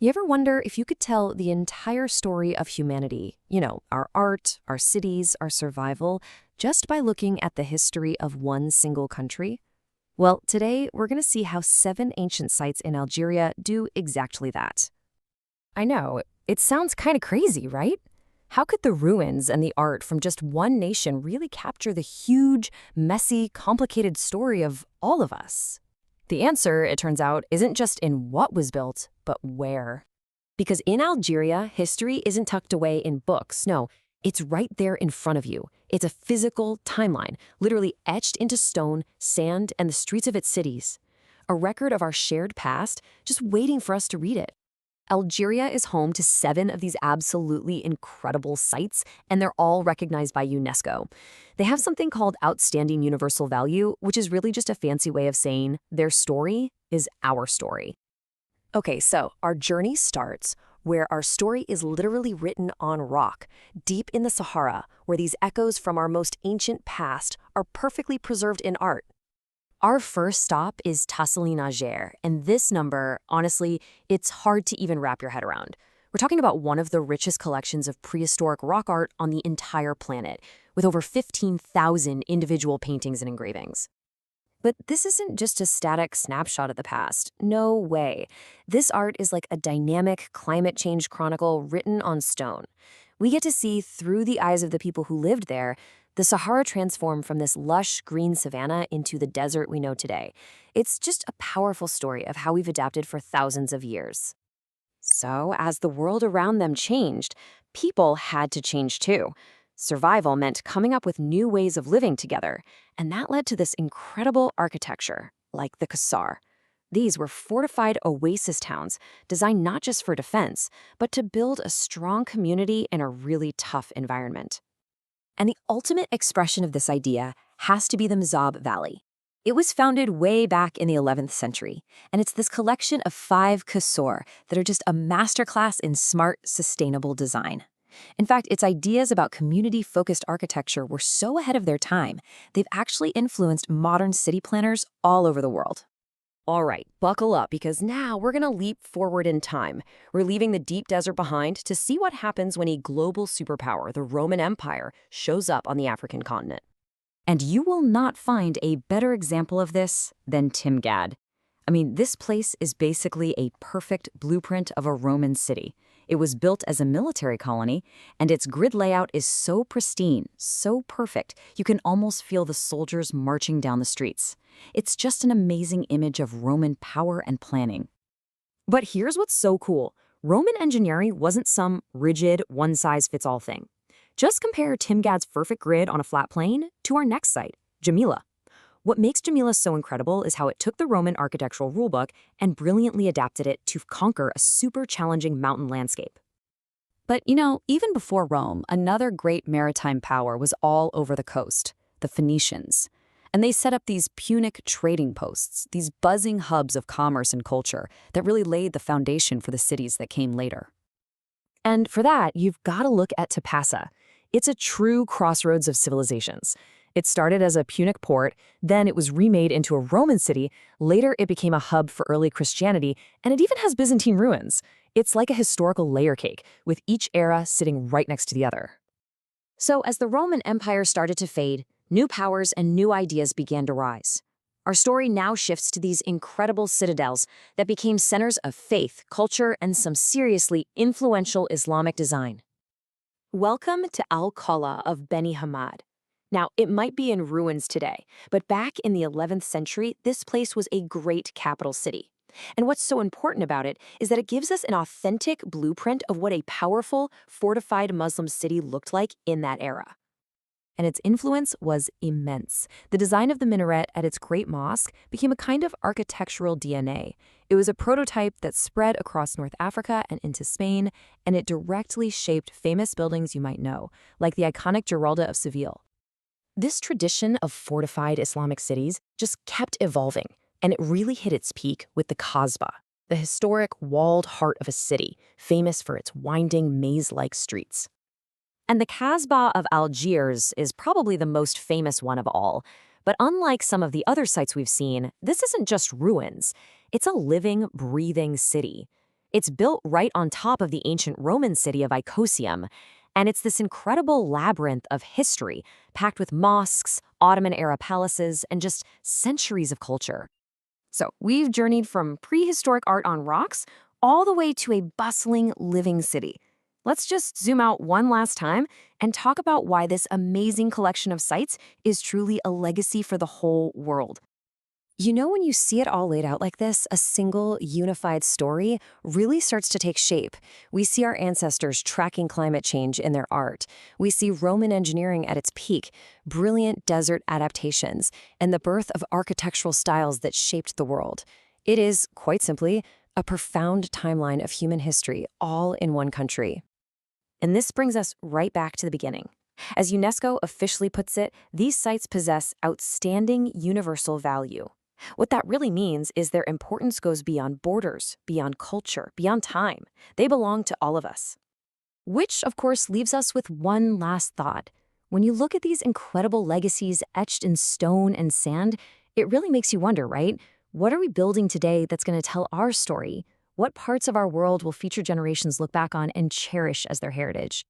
You ever wonder if you could tell the entire story of humanity, our art, our cities, our survival, just by looking at the history of one single country? Well, today we're going to see how 7 ancient sites in Algeria do exactly that. I know, it sounds kind of crazy, right? How could the ruins and the art from just one nation really capture the huge, messy, complicated story of all of us? The answer, it turns out, isn't just in what was built, but where. Because in Algeria, history isn't tucked away in books. No, it's right there in front of you. It's a physical timeline, literally etched into stone, sand, and the streets of its cities. A record of our shared past, just waiting for us to read it. Algeria is home to 7 of these absolutely incredible sites, and they're all recognized by UNESCO. They have something called outstanding universal value, which is really just a fancy way of saying their story is our story. Okay, so our journey starts where our story is literally written on rock, deep in the Sahara, where these echoes from our most ancient past are perfectly preserved in art. Our first stop is Algeria, and this number, honestly, it's hard to even wrap your head around. We're talking about one of the richest collections of prehistoric rock art on the entire planet, with over 15,000 individual paintings and engravings. But this isn't just a static snapshot of the past. No way. This art is like a dynamic climate change chronicle written on stone. We get to see through the eyes of the people who lived there the Sahara transformed from this lush green savanna into the desert we know today. It's just a powerful story of how we've adapted for thousands of years. So, as the world around them changed, people had to change too. Survival meant coming up with new ways of living together, and that led to this incredible architecture, like the Qasr. These were fortified oasis towns designed not just for defense, but to build a strong community in a really tough environment. And the ultimate expression of this idea has to be the Mzab Valley. It was founded way back in the 11th century, and it's this collection of 5 Qasr that are just a masterclass in smart, sustainable design. In fact, its ideas about community-focused architecture were so ahead of their time, they've actually influenced modern city planners all over the world. All right, buckle up, because now we're going to leap forward in time. We're leaving the deep desert behind to see what happens when a global superpower, the Roman Empire, shows up on the African continent. And you will not find a better example of this than Timgad. I mean, this place is basically a perfect blueprint of a Roman city. It was built as a military colony, and its grid layout is so pristine, so perfect, you can almost feel the soldiers marching down the streets. It's just an amazing image of Roman power and planning. But here's what's so cool. Roman engineering wasn't some rigid, one-size-fits-all thing. Just compare Timgad's perfect grid on a flat plain to our next site, Djémila. What makes Djémila so incredible is how it took the Roman architectural rulebook and brilliantly adapted it to conquer a super challenging mountain landscape. But, even before Rome, another great maritime power was all over the coast, the Phoenicians. And they set up these Punic trading posts, these buzzing hubs of commerce and culture that really laid the foundation for the cities that came later. And for that, you've got to look at Tipasa. It's a true crossroads of civilizations. It started as a Punic port, then it was remade into a Roman city, later it became a hub for early Christianity, and it even has Byzantine ruins. It's like a historical layer cake, with each era sitting right next to the other. So as the Roman Empire started to fade, new powers and new ideas began to rise. Our story now shifts to these incredible citadels that became centers of faith, culture, and some seriously influential Islamic design. Welcome to Qal'a of Beni Hammad. Now, it might be in ruins today, but back in the 11th century, this place was a great capital city. And what's so important about it is that it gives us an authentic blueprint of what a powerful, fortified Muslim city looked like in that era. And its influence was immense. The design of the minaret at its Great Mosque became a kind of architectural DNA. It was a prototype that spread across North Africa and into Spain, and it directly shaped famous buildings you might know, like the iconic Giralda of Seville. This tradition of fortified Islamic cities just kept evolving, and it really hit its peak with the Kasbah, the historic walled heart of a city, famous for its winding maze-like streets. And the Kasbah of Algiers is probably the most famous one of all. But unlike some of the other sites we've seen, this isn't just ruins. It's a living, breathing city. It's built right on top of the ancient Roman city of Icosium, and it's this incredible labyrinth of history, packed with mosques, Ottoman-era palaces, and just centuries of culture. So we've journeyed from prehistoric art on rocks all the way to a bustling, living city. Let's just zoom out one last time and talk about why this amazing collection of sites is truly a legacy for the whole world. You know, when you see it all laid out like this, a single, unified story really starts to take shape. We see our ancestors tracking climate change in their art. We see Roman engineering at its peak, brilliant desert adaptations, and the birth of architectural styles that shaped the world. It is, quite simply, a profound timeline of human history, all in one country. And this brings us right back to the beginning. As UNESCO officially puts it, these sites possess outstanding universal value. What that really means is their importance goes beyond borders, beyond culture, beyond time. They belong to all of us. Which, of course, leaves us with one last thought. When you look at these incredible legacies etched in stone and sand, it really makes you wonder, right? What are we building today that's going to tell our story? What parts of our world will future generations look back on and cherish as their heritage?